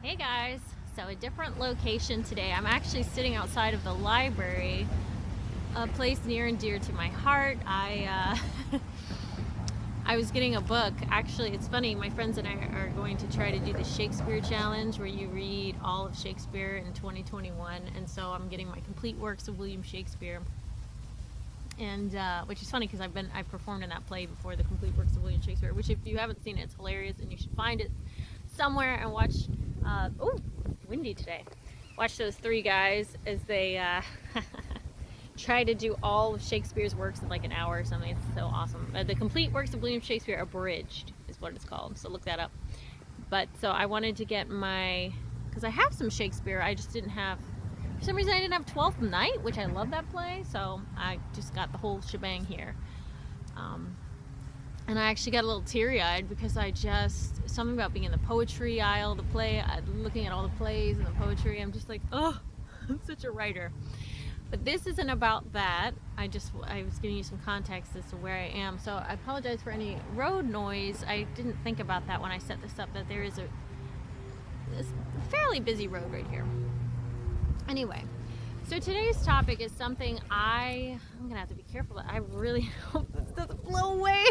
Hey guys, so a different location today. I'm actually sitting outside of the library, a place near and dear to my heart. I was getting a book. Actually, it's funny, my friends and I are going to try to do the Shakespeare challenge where you read all of Shakespeare in 2021, and so I'm getting my complete works of William Shakespeare. And which is funny because I've performed in that play before, the complete works of William Shakespeare, which if you haven't seen it, it's hilarious and you should find it somewhere and watch. Oh, windy today. Watch those three guys as they try to do all of Shakespeare's works in like an hour or something. It's so awesome. The complete works of William Shakespeare abridged is what it's called, so look that up. But so I wanted to get because I have some Shakespeare, I just didn't have, for some reason I didn't have 12th Night, which I love that play, so I just got the whole shebang here. And I actually got a little teary-eyed because something about being in the poetry aisle, the play, looking at all the plays and the poetry, I'm just like, oh, I'm such a writer. But this isn't about that. I was giving you some context as to where I am. So I apologize for any road noise. I didn't think about that when I set this up, that there is a fairly busy road right here. Anyway, so today's topic is something I'm gonna have to be careful that I really hope this doesn't blow away.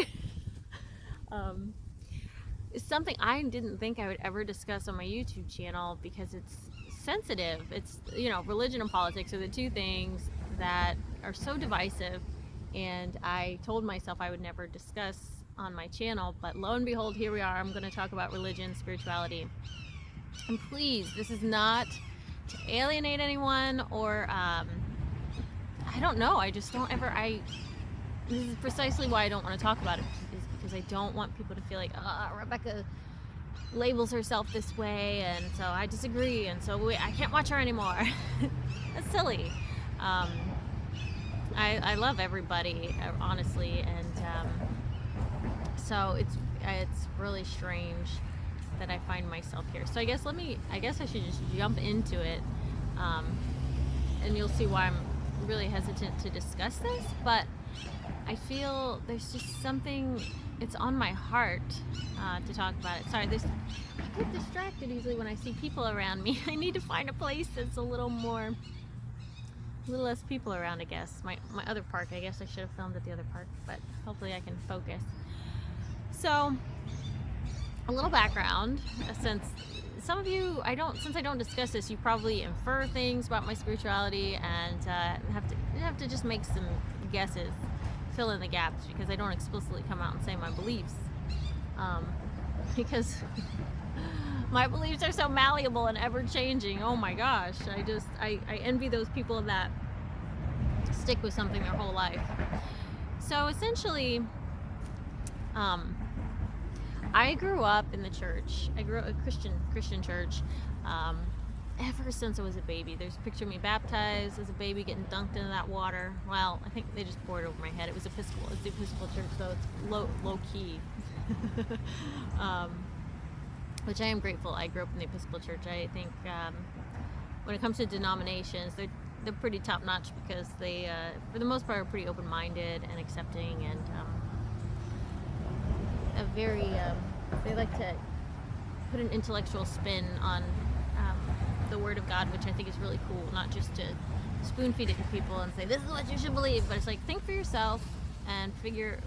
It's something I didn't think I would ever discuss on my YouTube channel because it's sensitive. It's, religion and politics are the two things that are so divisive, and I told myself I would never discuss on my channel, but lo and behold, here we are. I'm going to talk about religion, spirituality. And please, this is not to alienate anyone or, I don't know, I just don't ever, this is precisely why I don't want to talk about it, is because I don't want people to feel like, Rebecca labels herself this way, and so I disagree, and so I can't watch her anymore. That's silly. I love everybody, honestly, and so it's really strange that I find myself here. So I guess I should just jump into it, and you'll see why I'm really hesitant to discuss this, but I feel there's just something, it's on my heart to talk about it. Sorry, I get distracted easily when I see people around me. I need to find a place that's a little less people around, I guess. My other park, I guess I should have filmed at the other park, but hopefully I can focus. So, a little background, since some of you, since I don't discuss this, you probably infer things about my spirituality and have to just make some guesses, fill in the gaps, because I don't explicitly come out and say my beliefs, because my beliefs are so malleable and ever-changing. Oh my gosh, I envy those people that stick with something their whole life. So essentially, I grew up in the church. I grew up in a Christian church ever since I was a baby. There's a picture of me baptized as a baby, getting dunked into that water. Well, I think they just poured it over my head. It was Episcopal. It's the Episcopal church, so it's low key. Which I am grateful. I grew up in the Episcopal church. I think when it comes to denominations, they're pretty top notch because they, for the most part, are pretty open-minded and accepting, and they like to put an intellectual spin on the Word of God, which I think is really cool. Not just to spoon feed it to people and say this is what you should believe, but it's like, think for yourself and figure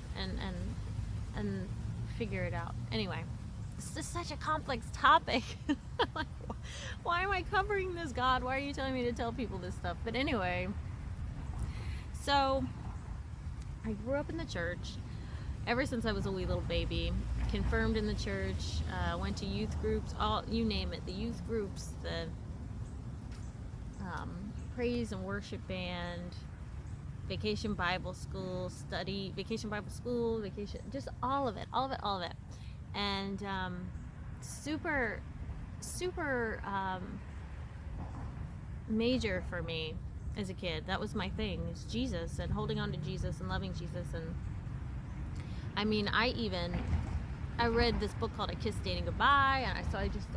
it out. Anyway, it's just such a complex topic. Like, why am I covering this, God? Why are you telling me to tell people this stuff? But anyway, so I grew up in the church ever since I was a wee little baby, confirmed in the church, went to youth groups, you name it, the youth groups, the praise and worship band, vacation Bible school, just all of it. And super major for me as a kid. That was my thing, is Jesus and holding on to Jesus and loving Jesus. And I mean, I read this book called I Kissed Dating Goodbye, and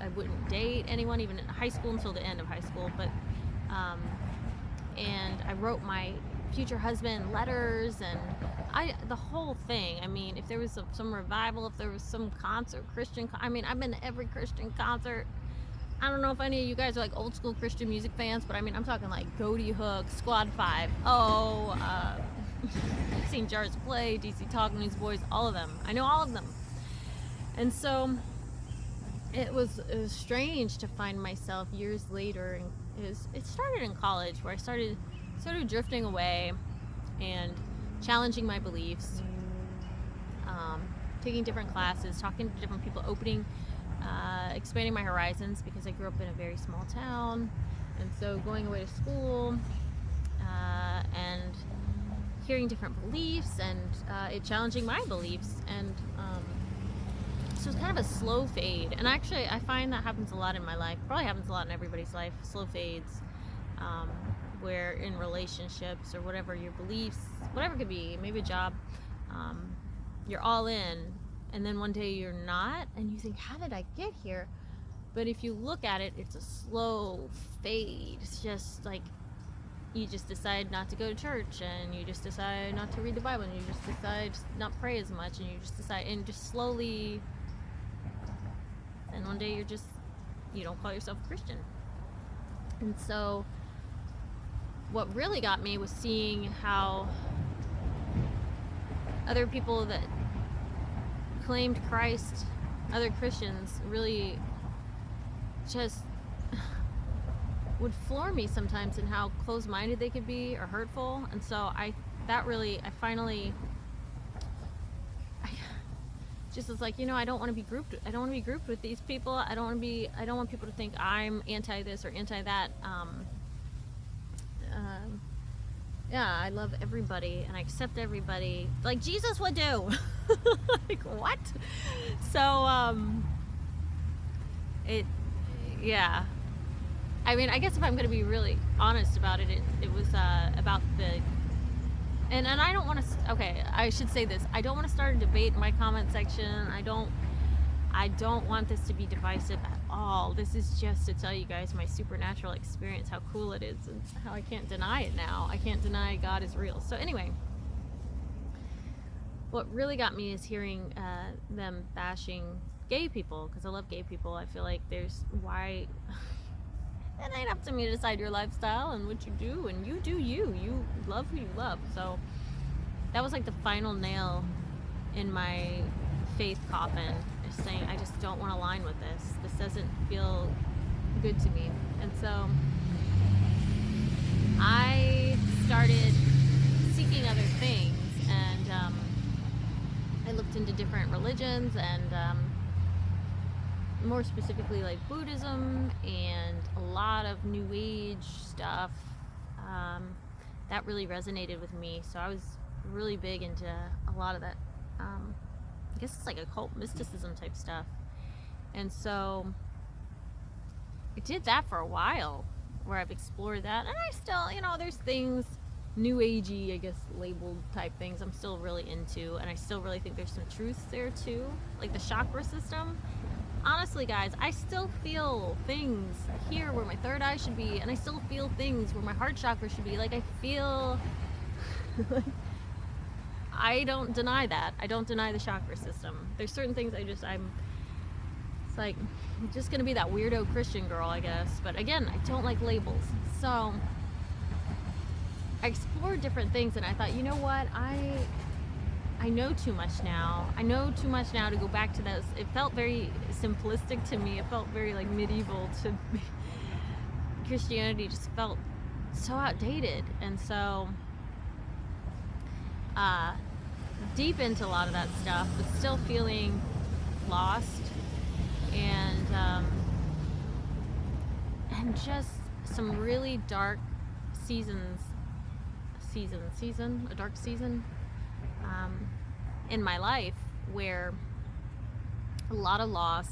I wouldn't date anyone even in high school until the end of high school, but and I wrote my future husband letters, and the whole thing. I mean, if there was some revival, if there was some concert, I've been to every Christian concert I don't know if any of you guys are like old school Christian music fans, but I mean, I'm talking like Goaty Hook, Squad 5, St. Jars Play, DC Talk, Newsboys, all of them. I know all of them. And so it was strange to find myself years later, and it started in college, where I started sort of drifting away and challenging my beliefs, taking different classes, talking to different people, expanding my horizons, because I grew up in a very small town, and so going away to school and hearing different beliefs, and it challenging my beliefs, and so it's kind of a slow fade. And actually I find that happens a lot in my life, probably happens a lot in everybody's life, slow fades, where in relationships or whatever, your beliefs, whatever it could be, maybe a job, you're all in, and then one day you're not, and you think, how did I get here? But if you look at it, it's a slow fade. It's just like you just decide not to go to church, and you just decide not to read the Bible, and you just decide not pray as much, and you just decide, and just slowly, and one day you don't call yourself a Christian. And so what really got me was seeing how other people that claimed Christ, other Christians, really just would floor me sometimes in how close-minded they could be, or hurtful. And so I just was like, I don't want to be grouped with these people. I don't want people to think I'm anti this or anti that. Yeah, I love everybody and I accept everybody like Jesus would do. Like, what? So yeah, I mean, I guess if I'm going to be really honest about it, it was about and I don't want to, okay, I should say this, I don't want to start a debate in my comment section. I don't want this to be divisive at all. This is just to tell you guys my supernatural experience, how cool it is, and how I can't deny it now. I can't deny God is real. So anyway, what really got me is hearing them bashing gay people, because I love gay people. I feel like why it ain't up to me to decide your lifestyle and what you do, and you do you love who you love. So that was like the final nail in my faith coffin, is saying, I just don't want to align with this doesn't feel good to me. And so I started seeking other things, and I looked into different religions, and more specifically like Buddhism and a lot of New Age stuff. That really resonated with me. So I was really big into a lot of that. I guess it's like occult mysticism type stuff. And so I did that for a while, where I've explored that. And I still, there's things New Agey, I guess, labeled type things I'm still really into. And I still really think there's some truth there too. Like the chakra system. Honestly, guys, I still feel things here where my third eye should be, and I still feel things where my heart chakra should be. Like, I feel I don't deny that. I don't deny the chakra system. There's certain things it's like, I'm just gonna be that weirdo Christian girl, I guess. But again, I don't like labels. So I explored different things, and I thought, you know what, I know too much now. I know too much now to go back to those. It felt very simplistic to me. It felt very like medieval to me. Christianity just felt so outdated. And so deep into a lot of that stuff, but still feeling lost, and just some really dark a dark season in my life, where a lot of loss,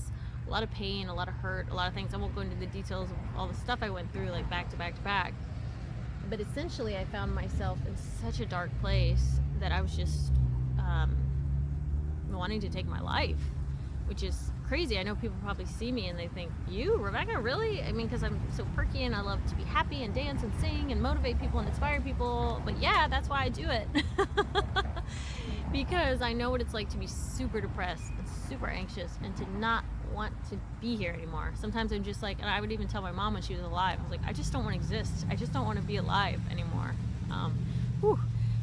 a lot of pain, a lot of hurt, a lot of things. I won't go into the details of all the stuff I went through, like back to back to back. But essentially, I found myself in such a dark place that I was just wanting to take my life, which is crazy. I know people probably see me and they think, you, Rebecca, really? I mean, because I'm so perky and I love to be happy and dance and sing and motivate people and inspire people. But yeah, that's why I do it. Because I know what it's like to be super depressed and super anxious, and to not want to be here anymore. Sometimes I'm just like, and I would even tell my mom when she was alive, I was like, I just don't want to exist. I just don't want to be alive anymore. I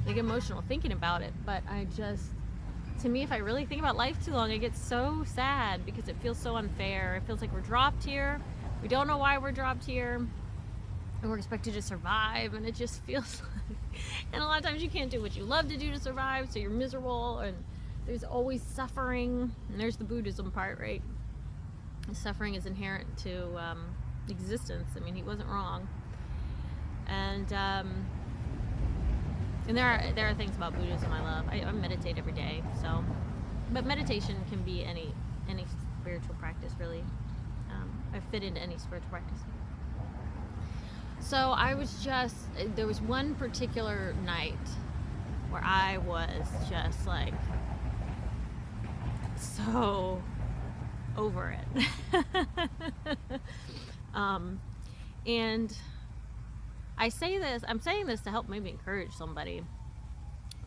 get emotional thinking about it, but to me, if I really think about life too long, I get so sad because it feels so unfair. It feels like we're dropped here. We don't know why we're dropped here, and we're expected to survive, and it just feels like, and a lot of times you can't do what you love to do to survive, so you're miserable, and there's always suffering, and there's the Buddhism part, right? Suffering is inherent to existence. I mean, he wasn't wrong. And there are things about Buddhism I love. I meditate every day, so, but meditation can be any spiritual practice, really. I fit into any spiritual practice. So there was one particular night where I was just like so over it. And I'm saying this to help maybe encourage somebody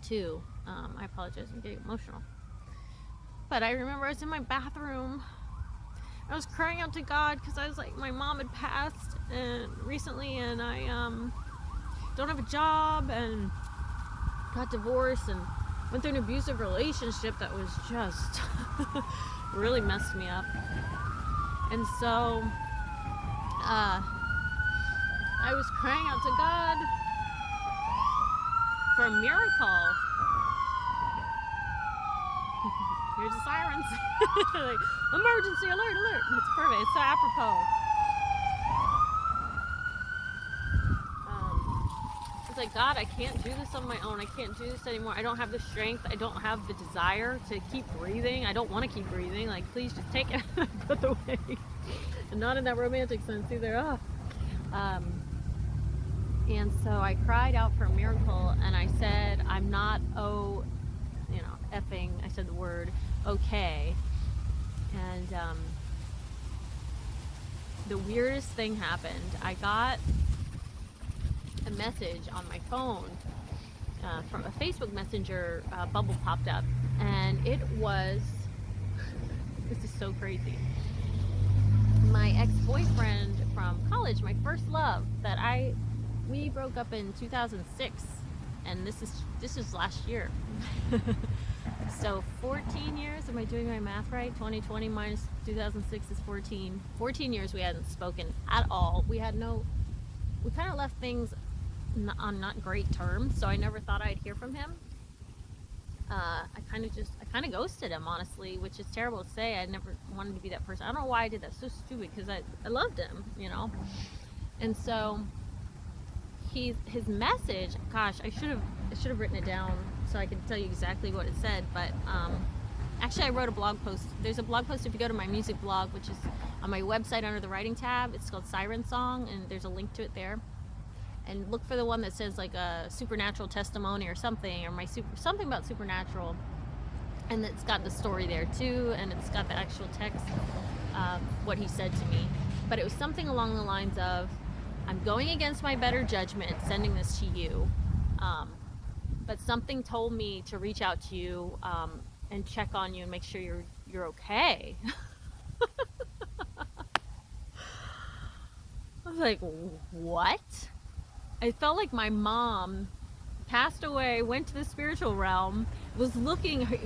too. I apologize, I'm getting emotional. But I remember I was in my bathroom. I was crying out to God because I was like, my mom had passed recently, and I don't have a job and got divorced and went through an abusive relationship that was just really messed me up. And so I was crying out to God for a miracle. Here's the sirens. Like, emergency alert, alert. It's perfect. It's so apropos. It's like, God, I can't do this on my own. I can't do this anymore. I don't have the strength. I don't have the desire to keep breathing. I don't want to keep breathing. Like, please just take it out of the way. And not in that romantic sense either. And so I cried out for a miracle, and I said, I'm not, effing, I said the word, okay. And the weirdest thing happened. I got a message on my phone from a Facebook Messenger bubble popped up, and it was, this is so crazy, my ex-boyfriend from college, my first love, we broke up in 2006, and this is last year. So 14 years, am I doing my math right? 2020 minus 2006 is 14. 14 years we hadn't spoken at all. We kind of left things on not great terms, so I never thought I'd hear from him. I kind of ghosted him, honestly, which is terrible to say. I never wanted to be that person. I don't know why I did that. So stupid, because I loved him, And so his message, gosh, I should have written it down so I could tell you exactly what it said, but actually I wrote a blog post. There's a blog post if you go to my music blog, which is on my website under the writing tab. It's called Siren Song, and there's a link to it there. And look for the one that says like a supernatural testimony or something, or something about supernatural, and it's got the story there too, and it's got the actual text, what he said to me. But it was something along the lines of, I'm going against my better judgment sending this to you, but something told me to reach out to you and check on you and make sure you're okay. I was like, what? I felt like my mom passed away, went to the spiritual realm, was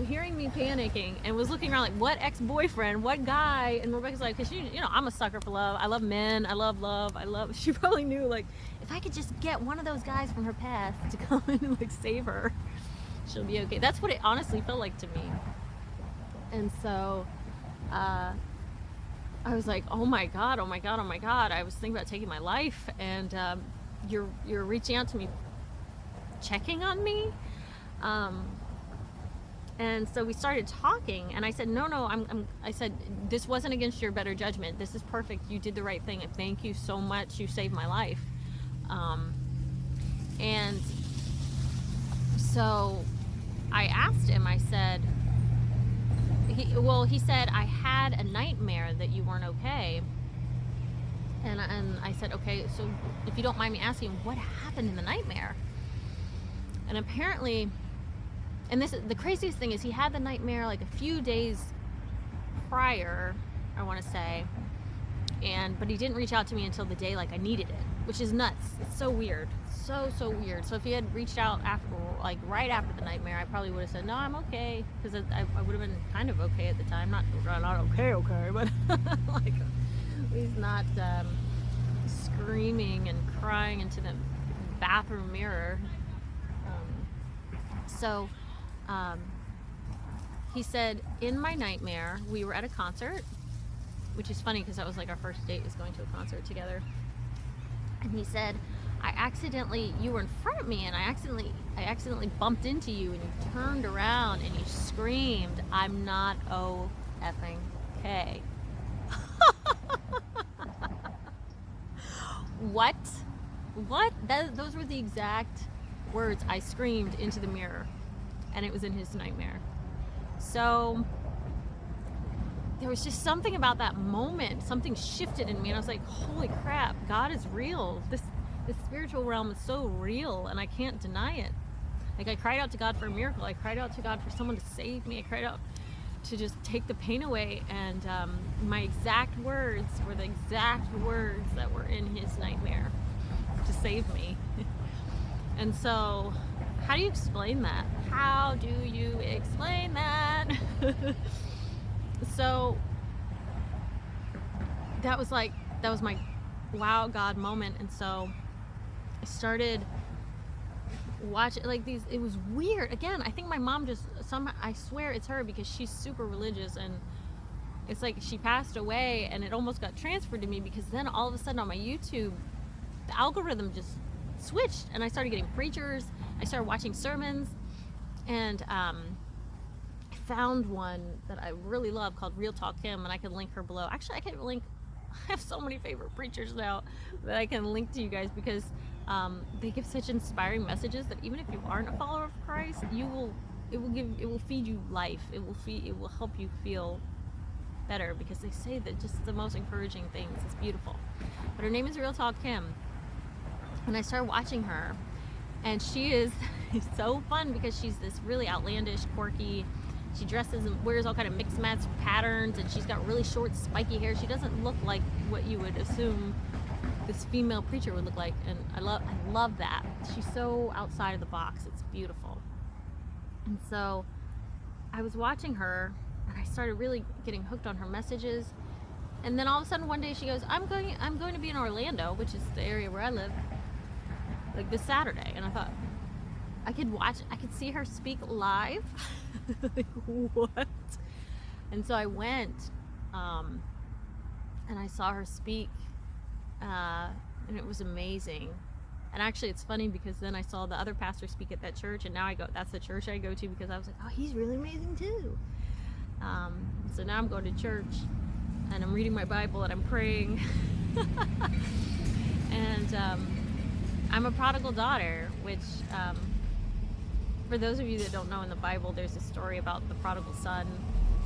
hearing me panicking, and was looking around like, what ex-boyfriend, what guy? And Rebecca's like, because I'm a sucker for love. I love men. I love love. She probably knew, like, if I could just get one of those guys from her past to come and like save her, she'll be okay. That's what it honestly felt like to me. And so I was like, oh my God. I was thinking about taking my life, and you're reaching out to me, checking on me, and so we started talking, and I said, no, I said, this wasn't against your better judgment. This is perfect. You did the right thing, and thank you so much. You saved my life. And so I asked him, I said, he said, I had a nightmare that you weren't okay. And I said, okay, so if you don't mind me asking, what happened in the nightmare? And apparently, and the craziest thing is, he had the nightmare like a few days prior, I want to say. But he didn't reach out to me until the day like I needed it, which is nuts. It's so weird. So weird. So if he had reached out after, like right after the nightmare, I probably would have said, no, I'm okay. Because I would have been kind of okay at the time. Not okay, but like he's not screaming and crying into the bathroom mirror. So he said, in my nightmare, we were at a concert, which is funny because that was like our first date, was going to a concert together. And he said, you were in front of me and I accidentally bumped into you and you turned around and you screamed, I'm not O-effing-K. What? Those were the exact words I screamed into the mirror, and it was in his nightmare. So there was just something about that moment. Something shifted in me, and I was like, holy crap, God is real. This spiritual realm is so real, and I can't deny it. Like, I cried out to God for a miracle. I cried out to God for someone to save me. I cried out to just take the pain away, and my exact words were the exact words that were in his nightmare to save me. And so, how do you explain that? How do you explain that? So that was my wow God moment. And so I started watching like these. It was weird. Again, I think my mom I swear it's her, because she's super religious, and it's like she passed away and it almost got transferred to me, because then all of a sudden on my YouTube, the algorithm just switched and I started getting preachers. I started watching sermons, and I found one that I really love called Real Talk Kim, and I can link her below. Actually, I have so many favorite preachers now that I can link to you guys, because they give such inspiring messages that even if you aren't a follower of Christ, it will feed you life. It will help you feel better, because they say that just the most encouraging things. It's beautiful. But her name is Real Talk Kim, and I started watching her, and she is so fun because she's this really outlandish, quirky. She dresses and wears all kind of mixed match patterns, and she's got really short, spiky hair. She doesn't look like what you would assume this female preacher would look like, and I love that. She's so outside of the box. It's beautiful. And so I was watching her, and I started really getting hooked on her messages. And then all of a sudden one day she goes, I'm going to be in Orlando, which is the area where I live, like this Saturday. And I thought, I could see her speak live. Like, what? And so I went, and I saw her speak, and it was amazing. And actually, it's funny because then I saw the other pastor speak at that church, and now that's the church I go to, because I was like, oh, he's really amazing too. So now I'm going to church, and I'm reading my Bible, and I'm praying. And I'm a prodigal daughter, which, for those of you that don't know, in the Bible, there's a story about the prodigal son,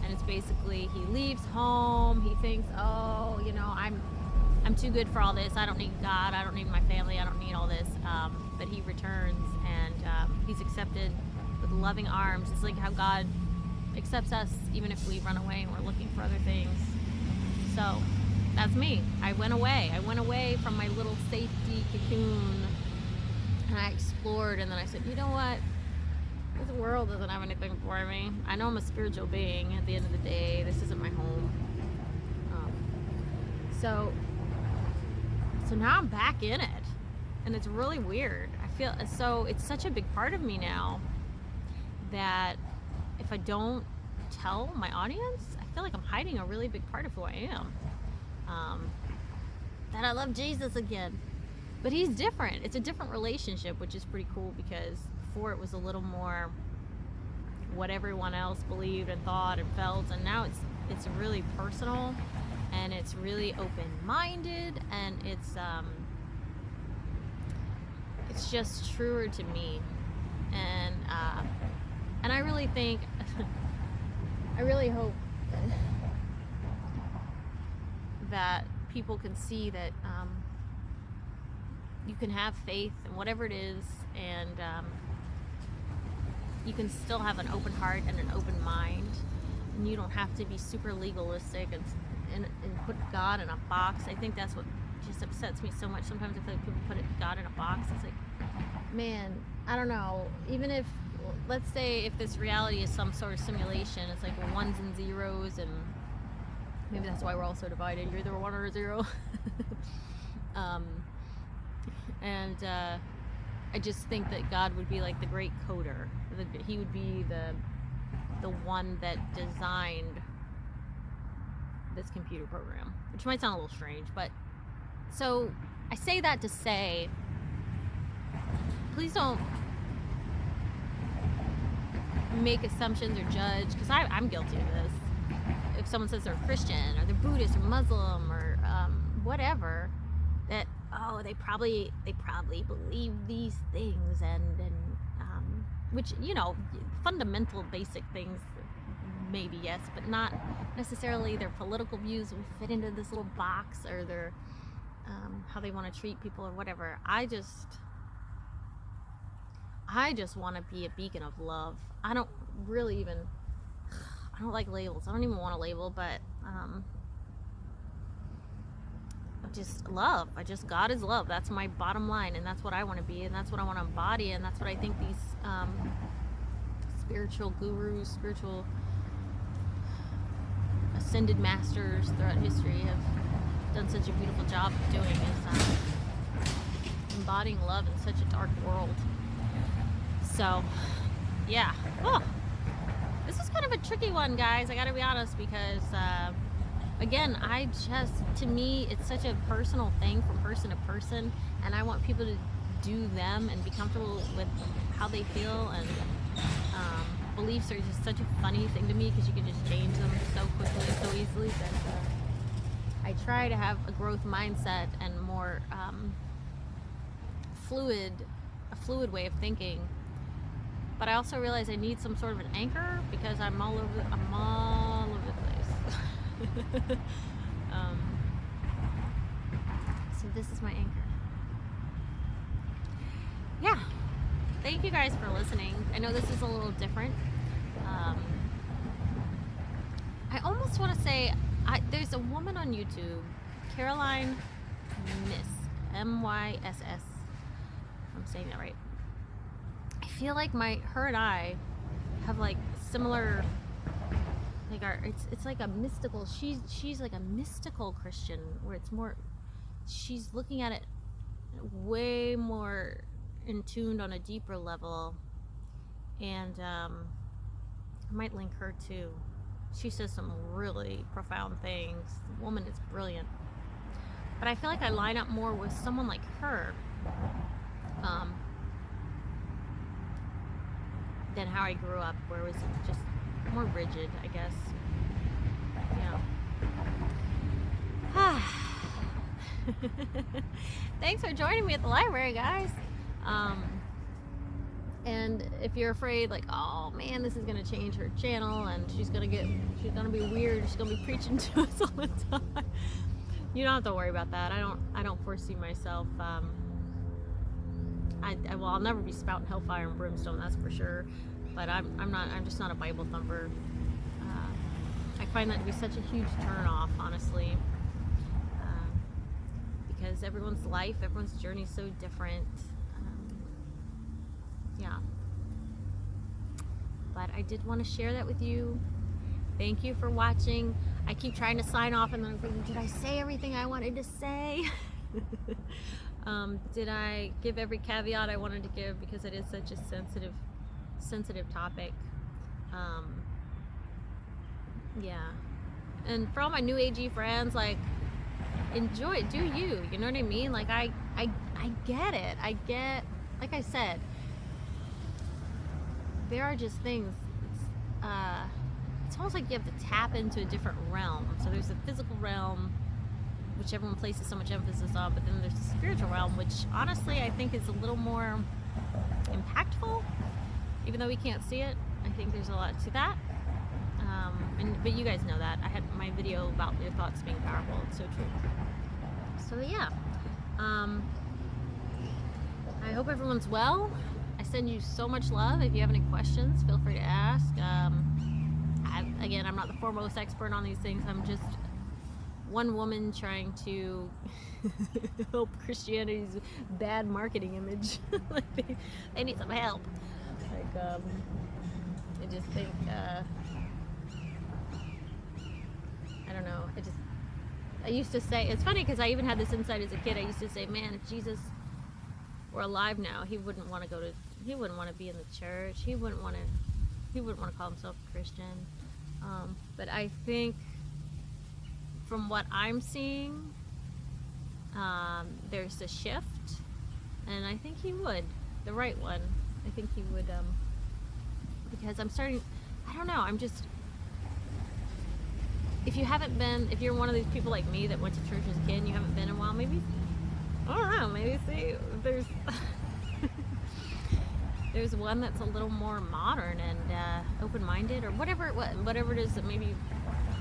and it's basically he leaves home, he thinks, oh, I'm too good for all this, I don't need God, I don't need my family, I don't need all this, but he returns, and he's accepted with loving arms. It's like how God accepts us even if we run away and we're looking for other things. So that's me. I went away from my little safety cocoon, and I explored, and then I said, you know what, this world doesn't have anything for me. I know I'm a spiritual being at the end of the day. This isn't my home. So now I'm back in it, and it's really weird. I feel so it's such a big part of me now that if I don't tell my audience, I feel like I'm hiding a really big part of who I am. That I love Jesus again, but he's different. It's a different relationship, which is pretty cool, because before it was a little more what everyone else believed and thought and felt, and now it's really personal, and it's really open-minded, and it's just truer to me, and I really think I really hope that people can see that you can have faith in whatever it is, and you can still have an open heart and an open mind, and you don't have to be super legalistic and and put God in a box. I think that's what just upsets me so much. Sometimes I feel like people put God in a box. It's like, man, I don't know. Even if, let's say, if this reality is some sort of simulation, it's like ones and zeros, and maybe that's why we're all so divided. You're either a one or a zero. And I just think that God would be like the great coder. He would be the one that designed this computer program, which might sound a little strange, but so I say that to say, please don't make assumptions or judge, because I'm guilty of this. If someone says they're a Christian or they're Buddhist or Muslim or whatever, that they probably believe these things, and which, you know, fundamental basic things, maybe yes, but not necessarily their political views will fit into this little box, or their how they want to treat people or whatever. I just want to be a beacon of love. I don't like labels. I don't even want to label, but just love. God is love. That's my bottom line, and that's what I want to be, and that's what I want to embody, and that's what I think these spiritual gurus, spiritual ascended masters throughout history have done such a beautiful job of doing, is embodying love in such a dark world. So, yeah. Oh, this is kind of a tricky one, guys. I gotta be honest, because again, to me, it's such a personal thing from person to person, and I want people to do them and be comfortable with how they feel, and beliefs are just such a funny thing to me, because you can just change them so quickly, so easily, that I try to have a growth mindset and more a fluid way of thinking. But I also realize I need some sort of an anchor, because I'm all over the place. So this is my anchor. Yeah. Thank you guys for listening. I know this is a little different. I almost want to say, there's a woman on YouTube, Caroline Myss, M-Y-S-S. I'm saying that right. I feel like her and I have like similar, like it's like a mystical, she's like a mystical Christian, where it's more, she's looking at it way more in tuned on a deeper level, and I might link her too. She says some really profound things. The woman is brilliant, but I feel like I line up more with someone like her than how I grew up, where it was just more rigid, I guess. Yeah. Thanks for joining me at the library, guys. And if you're afraid, like, oh man, this is gonna change her channel, and she's gonna be weird, she's gonna be preaching to us all the time, you don't have to worry about that. I don't foresee myself. I'll never be spouting hellfire and brimstone, that's for sure. But I'm just not a Bible thumper. I find that to be such a huge turn-off, honestly, because everyone's life, everyone's journey is so different. Yeah. But I did want to share that with you. Thank you for watching. I keep trying to sign off, and then I'm thinking, did I say everything I wanted to say? Did I give every caveat I wanted to give, because it is such a sensitive topic. Yeah. And for all my new agey friends, like, enjoy it, do you know what I mean? Like, I get it. Like I said, there are just things, it's almost like you have to tap into a different realm. So there's the physical realm, which everyone places so much emphasis on, but then there's the spiritual realm, which honestly I think is a little more impactful, even though we can't see it. I think there's a lot to that. But you guys know that. I had my video about your thoughts being powerful. It's so true. So yeah. I hope everyone's well. I send you so much love. If you have any questions, feel free to ask. Again, I'm not the foremost expert on these things. I'm just one woman trying to help Christianity's bad marketing image. Like they need some help. Like I just think I don't know. I used to say, it's funny because I even had this insight as a kid. I used to say, man, if Jesus were alive now, he wouldn't want to be in the church. He wouldn't want to call himself a Christian. But I think from what I'm seeing, there's a shift, and I think he would, the right one. I think he would, because I don't know, if you're one of these people like me that went to church as a kid and you haven't been in a while, maybe, I don't know, maybe see if there's one that's a little more modern and open-minded, or whatever it is that maybe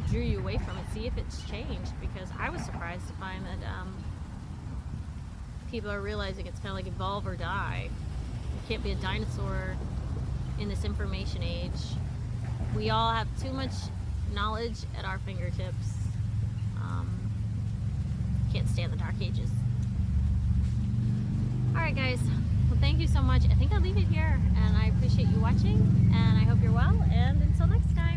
drew you away from it. See if it's changed, because I was surprised to find that people are realizing it's kind of like evolve or die. You can't be a dinosaur in this information age. We all have too much knowledge at our fingertips. Can't stand the dark ages. Alright guys, well thank you so much. I think I'll leave it here, and I appreciate you watching, and I hope you're well, and until next time.